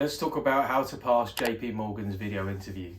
Let's talk about how to pass JP Morgan's video interview.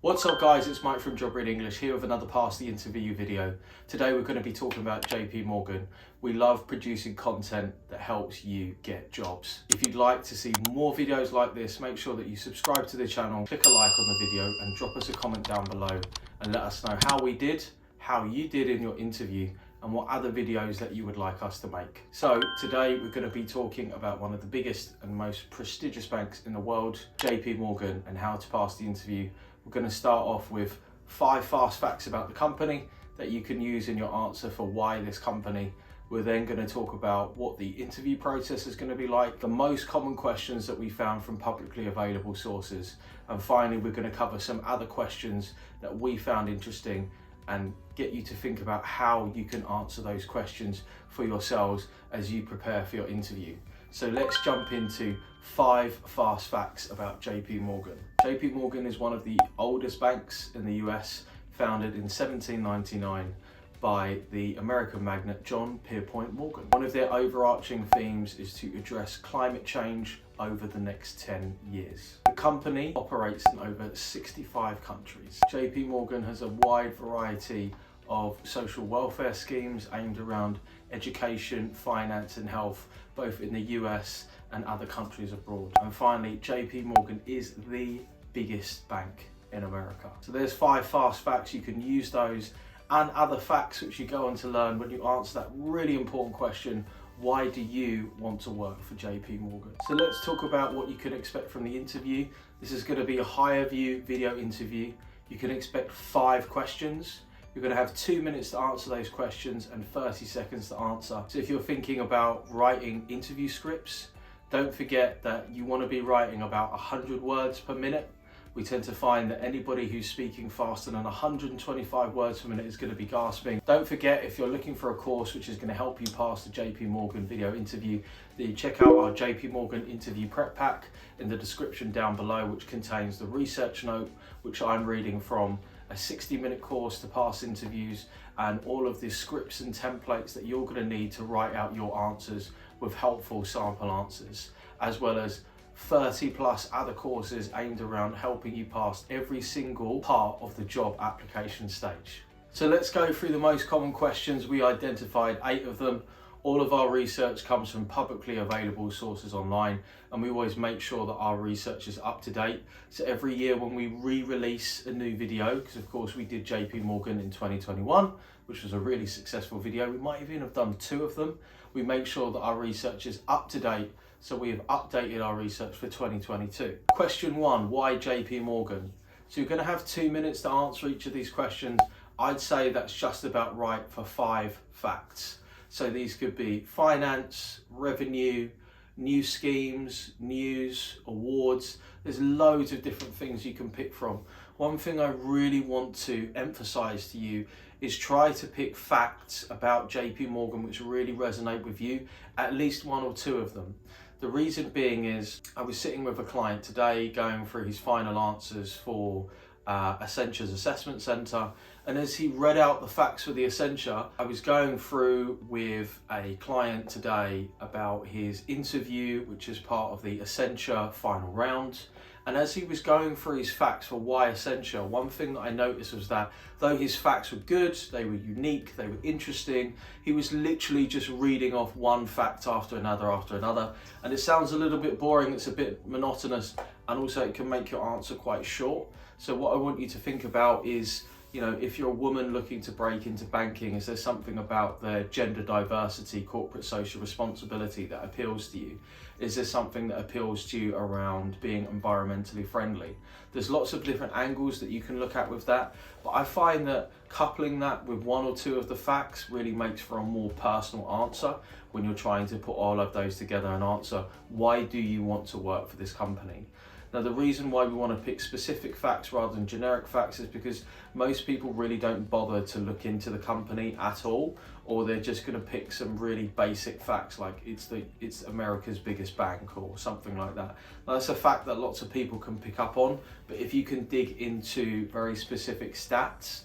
What's up guys, it's Mike from Job Read English here with another Pass the Interview video. Today we're going to be talking about JP Morgan. We love producing content that helps you get jobs. If you'd like to see more videos like this, make sure that you subscribe to the channel, click a like on the video and drop us a comment down below and let us know how we did, how you did in your interview and what other videos that you would like us to make. So today we're going to be talking about one of the biggest and most prestigious banks in the world, JP Morgan, and how to pass the interview. We're going to start off with 5 fast facts about the company that you can use in your answer for why this company. We're then going to talk about what the interview process is going to be like, the most common questions that we found from publicly available sources, and finally we're going to cover some other questions that we found interesting and get you to think about how you can answer those questions for yourselves as you prepare for your interview. So let's jump into 5 fast facts about JP Morgan. JP Morgan is one of the oldest banks in the US, founded in 1799 by the American magnate John Pierpont Morgan. One of their overarching themes is to address climate change over the next 10 years. The company operates in over 65 countries. JP Morgan has a wide variety of social welfare schemes aimed around education, finance and health, both in the US and other countries abroad. And finally, JP Morgan is the biggest bank in America. So there's 5 fast facts. You can use those and other facts which you go on to learn when you answer that really important question, why do you want to work for JP Morgan? So let's talk about what you can expect from the interview. This is going to be a higher view video interview. You can expect 5 questions. You're going to have 2 minutes to answer those questions and 30 seconds to answer. So if you're thinking about writing interview scripts, don't forget that you want to be writing about 100 words per minute. We tend to find that anybody who's speaking faster than 125 words per minute is going to be gasping. Don't forget, if you're looking for a course which is going to help you pass the JP Morgan video interview, then you check out our JP Morgan interview prep pack in the description down below, which contains the research note, which I'm reading from, a 60-minute course to pass interviews, and all of the scripts and templates that you're going to need to write out your answers with helpful sample answers, as well as 30 plus other courses aimed around helping you pass every single part of the job application stage. So let's go through the most common questions. We identified 8 of them. All of our research comes from publicly available sources online, and we always make sure that our research is up to date. So every year when we re-release a new video, because of course we did JP Morgan in 2021, which was a really successful video, we might even have done 2 of them, we make sure that our research is up to date. So we have updated our research for 2022. Question 1, why JP Morgan? So you're going to have 2 minutes to answer each of these questions. I'd say that's just about right for 5 facts. So these could be finance, revenue, new schemes, news, awards. There's loads of different things you can pick from. One thing I really want to emphasize to you is try to pick facts about JP Morgan which really resonate with you, at least 1 or 2 of them. The reason being is I was sitting with a client today going through his final answers for Accenture's assessment center, and as he read out the facts for the Accenture, I was going through with a client today about his interview, which is part of the Accenture final round. And as he was going through his facts for why Accenture, one thing that I noticed was that though his facts were good, they were unique, they were interesting, he was literally just reading off one fact after another, and it sounds a little bit boring, it's a bit monotonous, and also it can make your answer quite short. So what I want you to think about is, you know, if you're a woman looking to break into banking, is there something about the gender diversity, corporate social responsibility that appeals to you? Is there something that appeals to you around being environmentally friendly? There's lots of different angles that you can look at with that, but I find that coupling that with 1 or 2 of the facts really makes for a more personal answer when you're trying to put all of those together and answer, why do you want to work for this company? Now, the reason why we want to pick specific facts rather than generic facts is because most people really don't bother to look into the company at all, or they're just going to pick some really basic facts like it's America's biggest bank or something like that. Now, that's a fact that lots of people can pick up on, but if you can dig into very specific stats,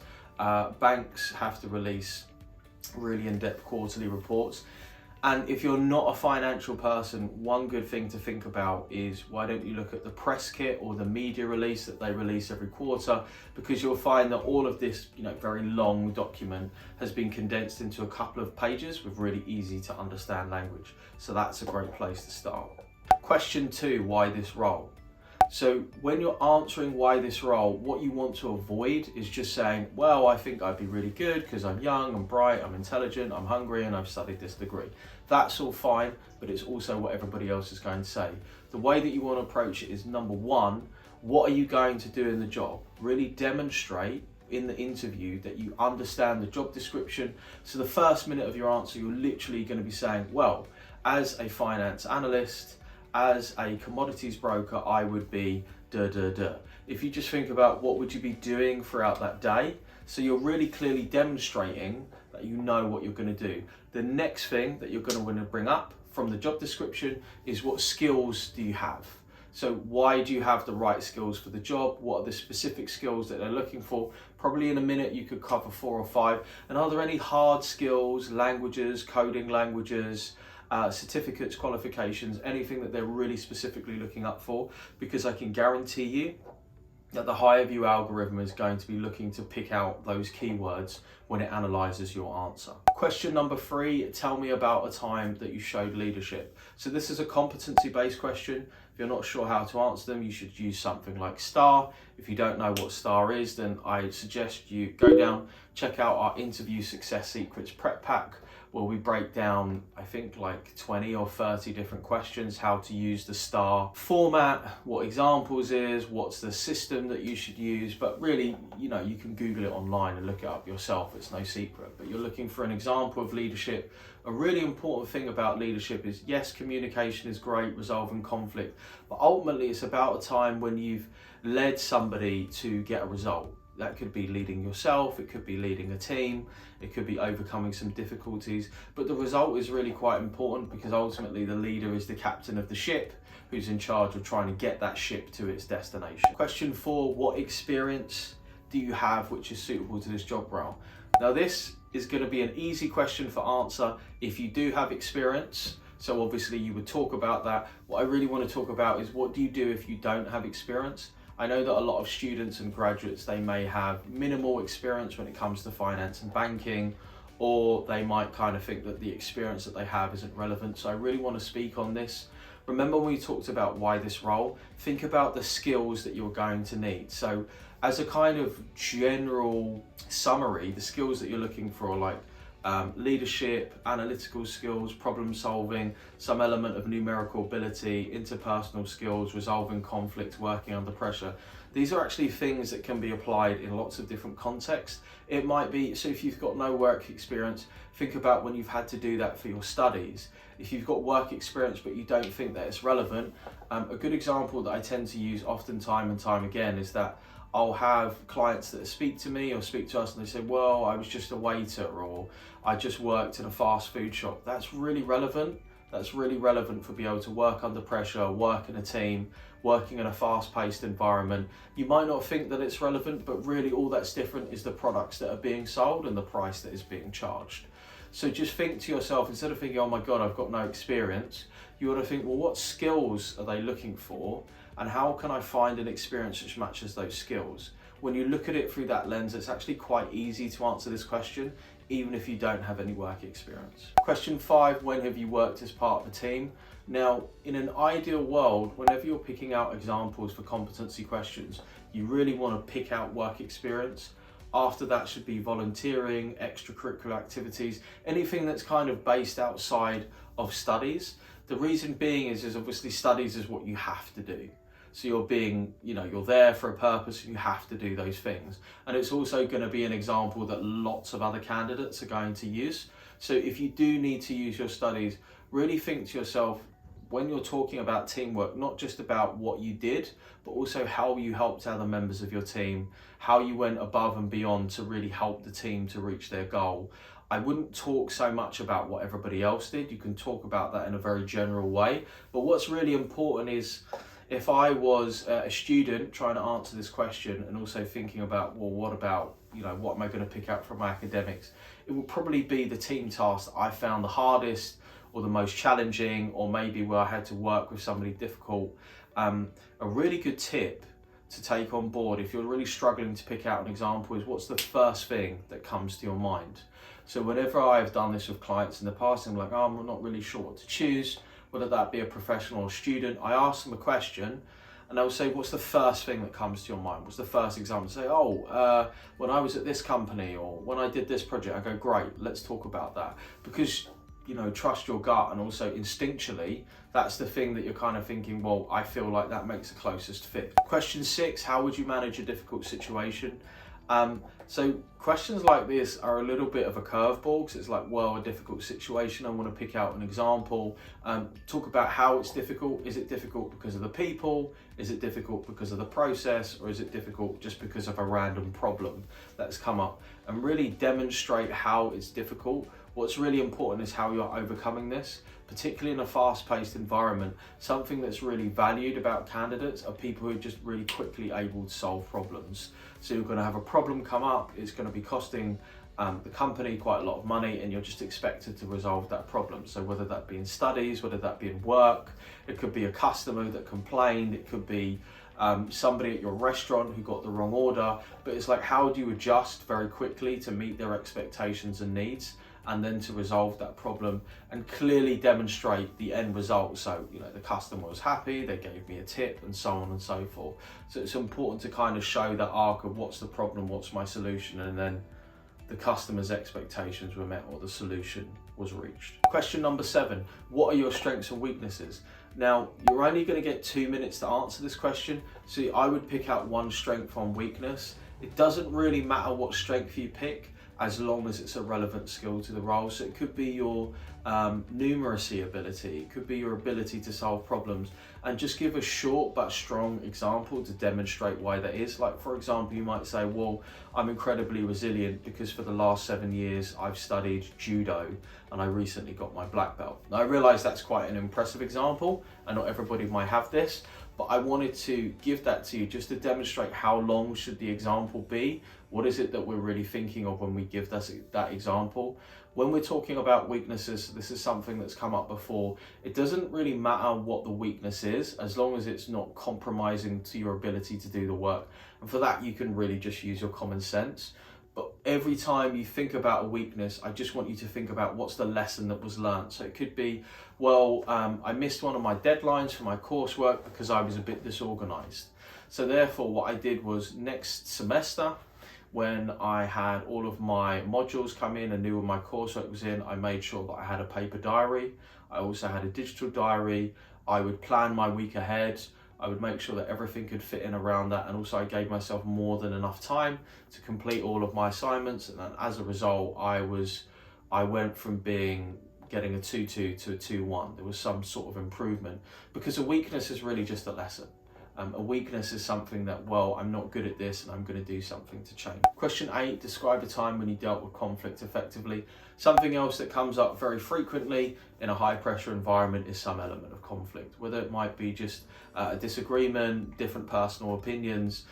banks have to release really in-depth quarterly reports. And if you're not a financial person, one good thing to think about is why don't you look at the press kit or the media release that they release every quarter, because you'll find that all of this, very long document has been condensed into a couple of pages with really easy to understand language. So that's a great place to start. Question 2, why this role? So when you're answering why this role, what you want to avoid is just saying, well, I think I'd be really good because I'm young, I'm bright, I'm intelligent, I'm hungry, and I've studied this degree. That's all fine, but it's also what everybody else is going to say. The way that you want to approach it is, number one, what are you going to do in the job? Really demonstrate in the interview that you understand the job description. So the first minute of your answer, you're literally going to be saying, well, as a finance analyst, as a commodities broker, I would be da da da. If you just think about what would you be doing throughout that day, so you're really clearly demonstrating that you know what you're going to do. The next thing that you're going to want to bring up from the job description is, what skills do you have? So why do you have the right skills for the job? What are the specific skills that they're looking for? Probably in a minute you could cover 4 or 5. And are there any hard skills, languages, coding languages, certificates, qualifications, anything that they're really specifically looking up for? Because I can guarantee you that the HireVue algorithm is going to be looking to pick out those keywords when it analyzes your answer. Question number 3, tell me about a time that you showed leadership. So this is a competency-based question. If you're not sure how to answer them, you should use something like STAR. If you don't know what STAR is, then I suggest you go down, check out our interview success secrets prep pack, where we break down, I think, like 20 or 30 different questions, how to use the STAR format, what examples is, what's the system that you should use. But really, you can Google it online and look it up yourself. It's no secret. But you're looking for an example of leadership. A really important thing about leadership is, yes, communication is great, resolving conflict, but ultimately it's about a time when you've led somebody to get a result. That could be leading yourself, it could be leading a team, it could be overcoming some difficulties, but the result is really quite important, because ultimately the leader is the captain of the ship who's in charge of trying to get that ship to its destination. Question 4, what experience do you have which is suitable to this job role? Now this is going to be an easy question for answer if you do have experience. So obviously you would talk about that. What I really want to talk about is, what do you do if you don't have experience? I know that a lot of students and graduates, they may have minimal experience when it comes to finance and banking, or they might kind of think that the experience that they have isn't relevant. So I really want to speak on this. Remember when we talked about why this role, think about the skills that you're going to need. So as a kind of general summary, the skills that you're looking for are like leadership, analytical skills, problem solving, some element of numerical ability, interpersonal skills, resolving conflict, working under pressure. These are actually things that can be applied in lots of different contexts. It might be, so if you've got no work experience, think about when you've had to do that for your studies. If you've got work experience but you don't think that it's relevant, a good example that I tend to use often time and time again is that I'll have clients that speak to me or speak to us and they say, well, I was just a waiter, or I just worked in a fast food shop. That's really relevant. That's really relevant for being able to work under pressure, work in a team, working in a fast-paced environment. You might not think that it's relevant, but really all that's different is the products that are being sold and the price that is being charged. So just think to yourself, instead of thinking, oh my God, I've got no experience, you want to think, well, what skills are they looking for? And how can I find an experience which matches those skills? When you look at it through that lens, it's actually quite easy to answer this question, even if you don't have any work experience. Question 5, when have you worked as part of a team? Now, in an ideal world, whenever you're picking out examples for competency questions, you really want to pick out work experience. After that should be volunteering, extracurricular activities, anything that's kind of based outside of studies. The reason being is obviously studies is what you have to do. So you're there for a purpose, and you have to do those things. And it's also going to be an example that lots of other candidates are going to use. So if you do need to use your studies, really think to yourself, when you're talking about teamwork, not just about what you did, but also how you helped other members of your team, how you went above and beyond to really help the team to reach their goal. I wouldn't talk so much about what everybody else did. You can talk about that in a very general way. But what's really important is, if I was a student trying to answer this question and also thinking about, well, what about, what am I going to pick up from my academics? It would probably be the team task that I found the hardest, or the most challenging, or maybe where I had to work with somebody difficult. A really good tip to take on board if you're really struggling to pick out an example is, what's the first thing that comes to your mind? So whenever I've done this with clients in the past, I'm like, oh, I'm not really sure what to choose, whether that be a professional or student, I ask them a question and they'll say, what's the first thing that comes to your mind? What's the first example? Say, when I was at this company, or when I did this project. I go, great, let's talk about that. Because, trust your gut, and also instinctually, that's the thing that you're kind of thinking, well, I feel like that makes the closest fit. Question 6, how would you manage a difficult situation? So questions like this are a little bit of a curveball, because it's like, well, a difficult situation, I want to pick out an example, talk about how it's difficult. Is it difficult because of the people? Is it difficult because of the process? Or is it difficult just because of a random problem that's come up? And really demonstrate how it's difficult. What's really important is how you're overcoming this, particularly in a fast-paced environment. Something that's really valued about candidates are people who are just really quickly able to solve problems. So you're going to have a problem come up, it's going to be costing the company quite a lot of money, and you're just expected to resolve that problem. So whether that be in studies, whether that be in work, it could be a customer that complained, it could be somebody at your restaurant who got the wrong order, but it's like, how do you adjust very quickly to meet their expectations and needs, and then to resolve that problem and clearly demonstrate the end result. So, the customer was happy, they gave me a tip, and so on and so forth. So it's important to kind of show that arc of what's the problem, what's my solution, and then the customer's expectations were met, or the solution was reached. Question number 7, what are your strengths and weaknesses? Now, you're only going to get 2 minutes to answer this question, so I would pick out one strength, one weakness. It doesn't really matter what strength you pick, as long as it's a relevant skill to the role. So it could be your numeracy ability, it could be your ability to solve problems, and just give a short but strong example to demonstrate why that is. Like, for example, you might say, well, I'm incredibly resilient because for the last 7 years I've studied judo and I recently got my black belt. Now, I realize that's quite an impressive example and not everybody might have this, but I wanted to give that to you just to demonstrate how long should the example be. What is it that we're really thinking of when we give that example? When we're talking about weaknesses, this is something that's come up before. It doesn't really matter what the weakness is, as long as it's not compromising to your ability to do the work. And for that, you can really just use your common sense. But every time you think about a weakness, I just want you to think about what's the lesson that was learned. So it could be, well, I missed one of my deadlines for my coursework because I was a bit disorganized. So therefore, what I did was, next semester, when I had all of my modules come in and knew when my coursework was in, I made sure that I had a paper diary. I also had a digital diary. I would plan my week ahead. I would make sure that everything could fit in around that, and also I gave myself more than enough time to complete all of my assignments, and then as a result I went from getting a 2-2 to a 2-1. There was some sort of improvement, because a weakness is really just a lesson. A weakness is something that, well, I'm not good at this and I'm going to do something to change. Question 8, describe a time when you dealt with conflict effectively. Something else that comes up very frequently in a high pressure environment is some element of conflict, whether it might be just a disagreement, different personal opinions.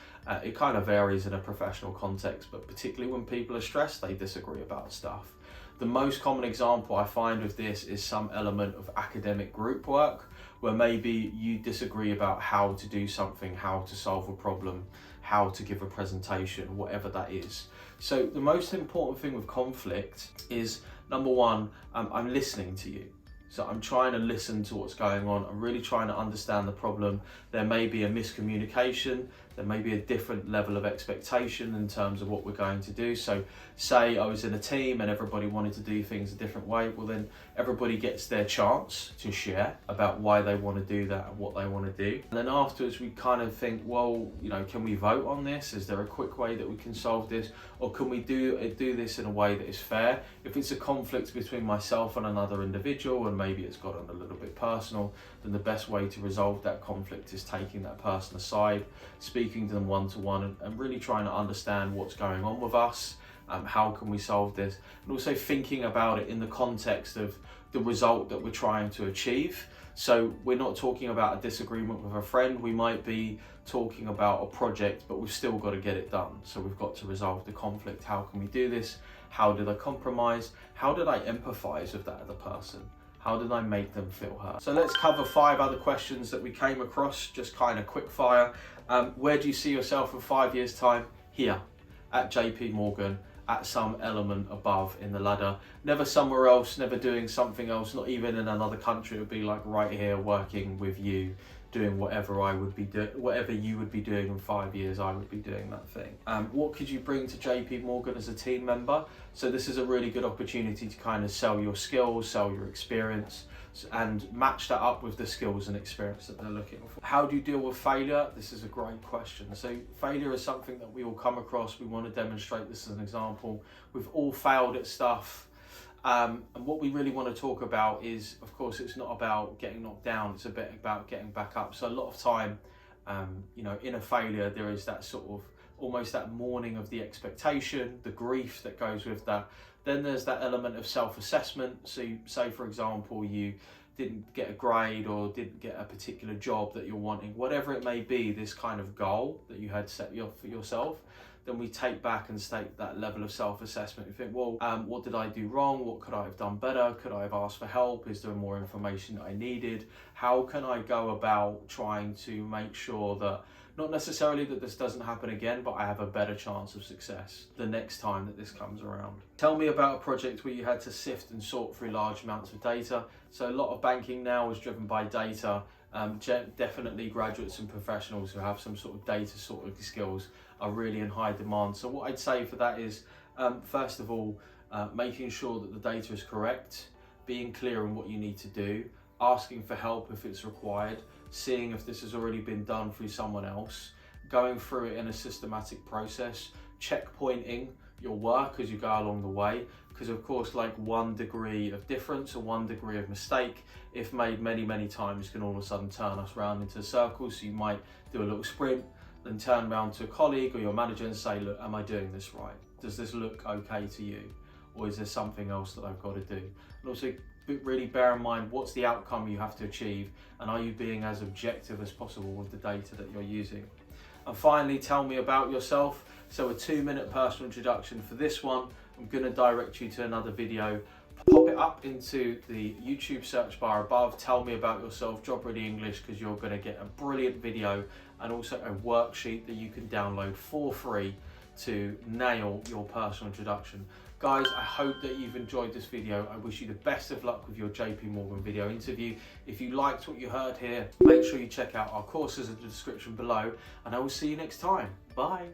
It kind of varies in a professional context, but particularly when people are stressed, they disagree about stuff. The most common example I find of this is some element of academic group work, where maybe you disagree about how to do something, how to solve a problem, how to give a presentation, whatever that is. So the most important thing with conflict is, number one, I'm listening to you. So I'm trying to listen to what's going on. I'm really trying to understand the problem. There may be a miscommunication. There may be a different level of expectation in terms of what we're going to do. So say I was in a team and everybody wanted to do things a different way. Well, then everybody gets their chance to share about why they want to do that and what they want to do. And then afterwards we kind of think, well, can we vote on this? Is there a quick way that we can solve this? Or can we do this in a way that is fair? If it's a conflict between myself and another individual, and maybe it's gotten a little bit personal, then the best way to resolve that conflict is taking that person aside, speaking to them one-to-one, and really trying to understand what's going on with us, how can we solve this, and also thinking about it in the context of the result that we're trying to achieve. So we're not talking about a disagreement with a friend, we might be talking about a project, but we've still got to get it done. So we've got to resolve the conflict. How can we do this? How did I compromise? How did I empathize with that other person? How did I make them feel heard? So let's cover 5 other questions that we came across, just kind of quick fire. Where do you see yourself in 5 years' time? Here, at JP Morgan, at some element above in the ladder. Never somewhere else, never doing something else, not even in another country. It would be like right here working with you, doing whatever I would be doing, whatever you would be doing in 5 years, I would be doing that thing. What could you bring to JP Morgan as a team member? So this is a really good opportunity to kind of sell your skills, sell your experience, and match that up with the skills and experience that they're looking for. How do you deal with failure? This is a great question. So failure is something that we all come across. We want to demonstrate this as an example. We've all failed at stuff. And what we really want to talk about is, of course, it's not about getting knocked down, it's a bit about getting back up. So a lot of time, in a failure, there is that sort of, almost that mourning of the expectation, the grief that goes with that. Then there's that element of self-assessment. So say, for example, you didn't get a grade or didn't get a particular job that you're wanting, whatever it may be, this kind of goal that you had set for yourself, then we take back and state that level of self-assessment. You think, well, what did I do wrong? What could I have done better? Could I have asked for help? Is there more information that I needed? How can I go about trying to make sure that, not necessarily that this doesn't happen again, but I have a better chance of success the next time that this comes around? Tell me about a project where you had to sift and sort through large amounts of data. So a lot of banking now is driven by data. Definitely graduates and professionals who have some sort of data sorting skills are really in high demand. So what I'd say for that is, first of all, making sure that the data is correct, being clear on what you need to do, asking for help if it's required, seeing if this has already been done through someone else, going through it in a systematic process, checkpointing your work as you go along the way, because of course, like 1 degree of difference or 1 degree of mistake, if made many, many times, can all of a sudden turn us round into circles. So you might do a little sprint, then turn around to a colleague or your manager and say, look, am I doing this right? Does this look okay to you? Or is there something else that I've got to do? And also really bear in mind, what's the outcome you have to achieve, and are you being as objective as possible with the data that you're using? And finally, tell me about yourself. So a 2-minute personal introduction for this one. I'm going to direct you to another video. Pop it up into the YouTube search bar above. Tell me about yourself, Job Ready English, because you're going to get a brilliant video and also a worksheet that you can download for free to nail your personal introduction. Guys, I hope that you've enjoyed this video. I wish you the best of luck with your JP Morgan video interview. If you liked what you heard here, make sure you check out our courses in the description below, and I will see you next time. Bye.